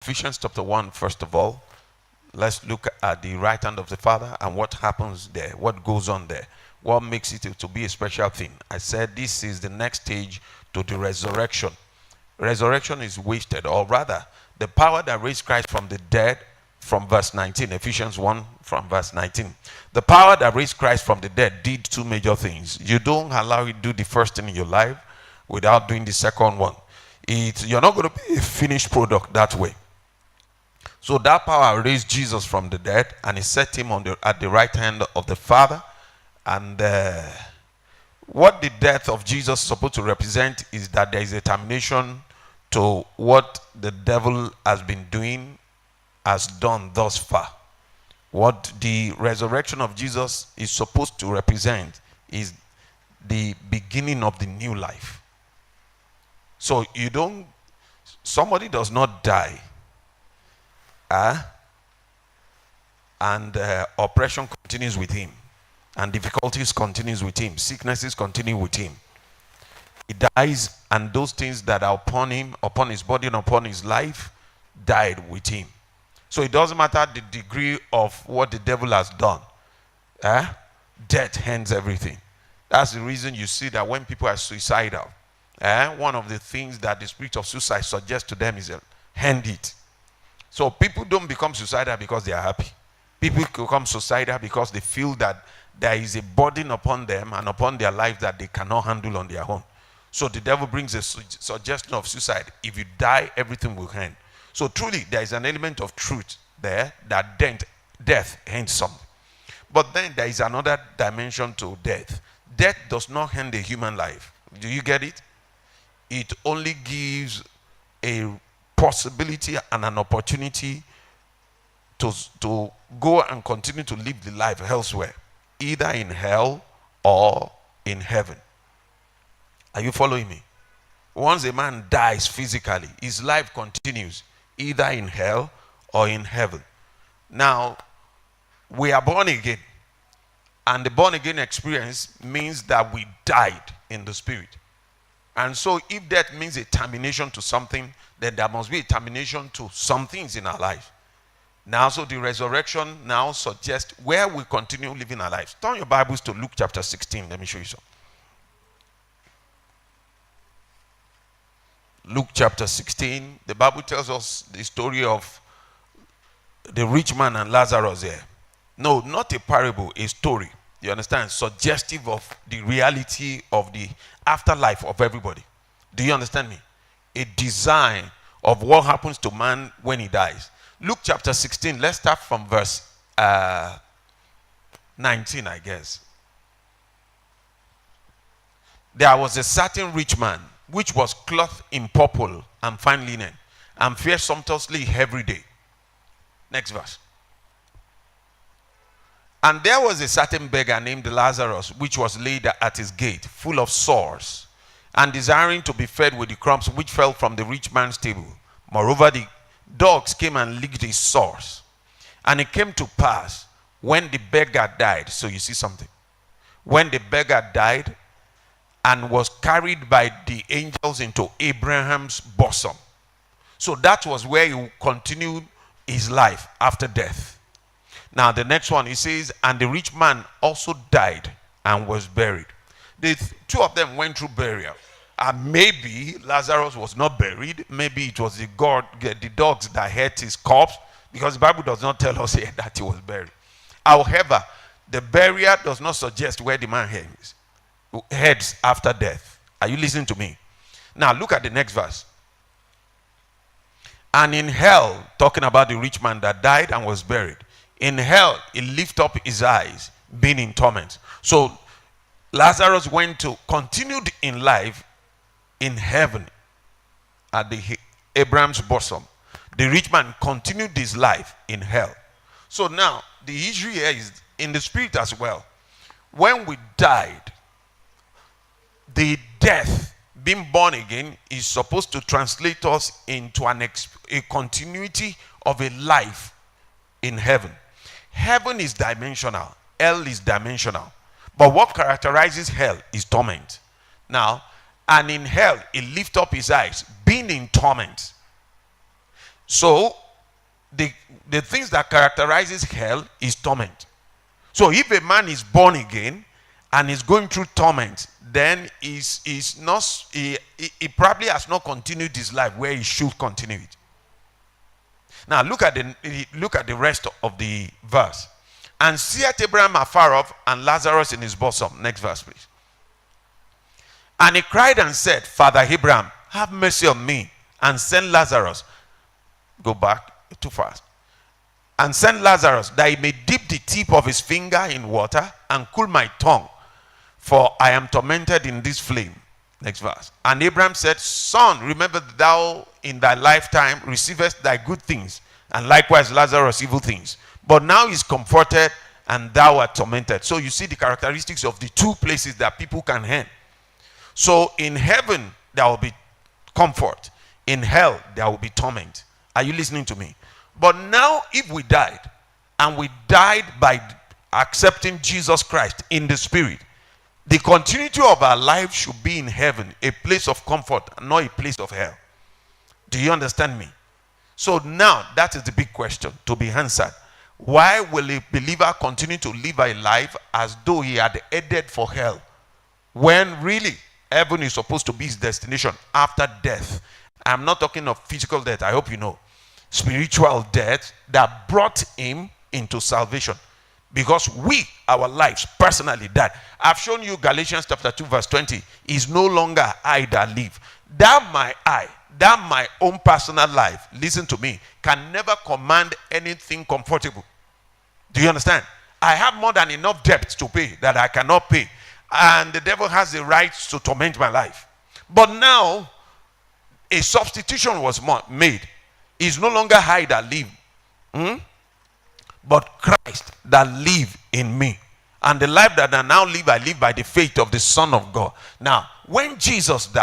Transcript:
Ephesians chapter 1, first of all, let's look at the right hand of the Father and what happens there, what goes on there, what makes it to be a special thing. I said this is the next stage to the resurrection. Resurrection is wasted, or rather, the power that raised Christ from the dead, from verse 19, Ephesians 1 from verse 19. The power that raised Christ from the dead did two major things. You don't allow it to do the first thing in your life without doing the second one. You're not going to be a finished product that way. So that power raised Jesus from the dead, and he set him at the right hand of the Father. And what the death of Jesus is supposed to represent is that there is a termination to what the devil has been doing, has done thus far. What the resurrection of Jesus is supposed to represent is the beginning of the new life. So somebody does not die, and oppression continues with him, and difficulties continues with him, sicknesses continue with him. He dies, and those things that are upon him, upon his body and upon his life, died with him. So it doesn't matter the degree of what the devil has done. Death ends everything. That's the reason you see that when people are suicidal, one of the things that the spirit of suicide suggests to them is end it. So people don't become suicidal because they are happy. People become suicidal because they feel that there is a burden upon them and upon their life that they cannot handle on their own. So the devil brings a suggestion of suicide. If you die, everything will end. So truly, there is an element of truth there that death ends something. But then there is another dimension to death. Death does not end a human life. Do you get it? It only gives a possibility and an opportunity to go and continue to live the life elsewhere, either in hell or in heaven. Are you following me? Once a man dies physically, his life continues either in hell or in heaven. Now, we are born again, and the born again experience means that we died in the spirit. And so if death means a termination to something, then there must be a termination to some things in our life. Now, so the resurrection now suggests where we continue living our lives. Turn your Bibles to Luke chapter 16. Let me show you some. Luke chapter 16, the Bible tells us the story of the rich man and Lazarus here. No, not a parable, a story. You understand? Suggestive of the reality of the afterlife of everybody. Do you understand me? A design of what happens to man when he dies. Luke chapter 16, let's start from verse 19, I guess. There was a certain rich man which was clothed in purple and fine linen, and fared sumptuously every day. Next verse. And there was a certain beggar named Lazarus, which was laid at his gate, full of sores, and desiring to be fed with the crumbs which fell from the rich man's table. Moreover, the dogs came and licked his sores. And it came to pass, when the beggar died, so you see something. When the beggar died, and was carried by the angels into Abraham's bosom. So that was where he continued his life after death. Now the next one, he says, and the rich man also died and was buried. The two of them went through burial. And maybe Lazarus was not buried. Maybe it was the dogs that ate his corpse, because the Bible does not tell us here that he was buried. However, the burial does not suggest where the man heads after death. Are you listening to me? Now look at the next verse. And in hell, talking about the rich man that died and was buried, in hell he lifted up his eyes, being in torment. So Lazarus continued in life in heaven at Abraham's bosom. The rich man continued his life in hell. So now the issue here is in the spirit as well. When we died, the death, being born again, is supposed to translate us into a continuity of a life in heaven. Heaven is dimensional. Hell is dimensional. But what characterizes hell is torment. Now, and in hell, he lifted up his eyes, being in torment. So the things that characterizes hell is torment. So if a man is born again and is going through torment, then he probably has not continued his life where he should continue it. Now look at the rest of the verse. And seeth Abraham afar off, and Lazarus in his bosom. Next verse, please. And he cried and said, Father Abraham, have mercy on me, and send Lazarus. Go back too fast. And send Lazarus, that he may dip the tip of his finger in water and cool my tongue, for I am tormented in this flame. Next verse. And Abraham said, Son, remember that thou in thy lifetime receivest thy good things, and likewise Lazarus evil things. But now he is comforted, and thou art tormented. So you see the characteristics of the two places that people can end. So in heaven there will be comfort. In hell there will be torment. Are you listening to me? But now if we died, and we died by accepting Jesus Christ in the spirit, the continuity of our life should be in heaven, a place of comfort, not a place of hell. Do you understand me? So now that is the big question to be answered. Why will a believer continue to live a life as though he had headed for hell, when really heaven is supposed to be his destination after death? I'm not talking of physical death, I hope you know. Spiritual death that brought him into salvation. Because our lives personally died. I've shown you Galatians chapter 2 verse 20. Is no longer I that live. That my own personal life, listen to me, can never command anything comfortable. Do you understand? I have more than enough debts to pay that I cannot pay. And the devil has the right to torment my life. But now, a substitution was made. It's no longer I that live, but Christ that live in me. And the life that I now live, I live by the faith of the Son of God. Now, when Jesus died,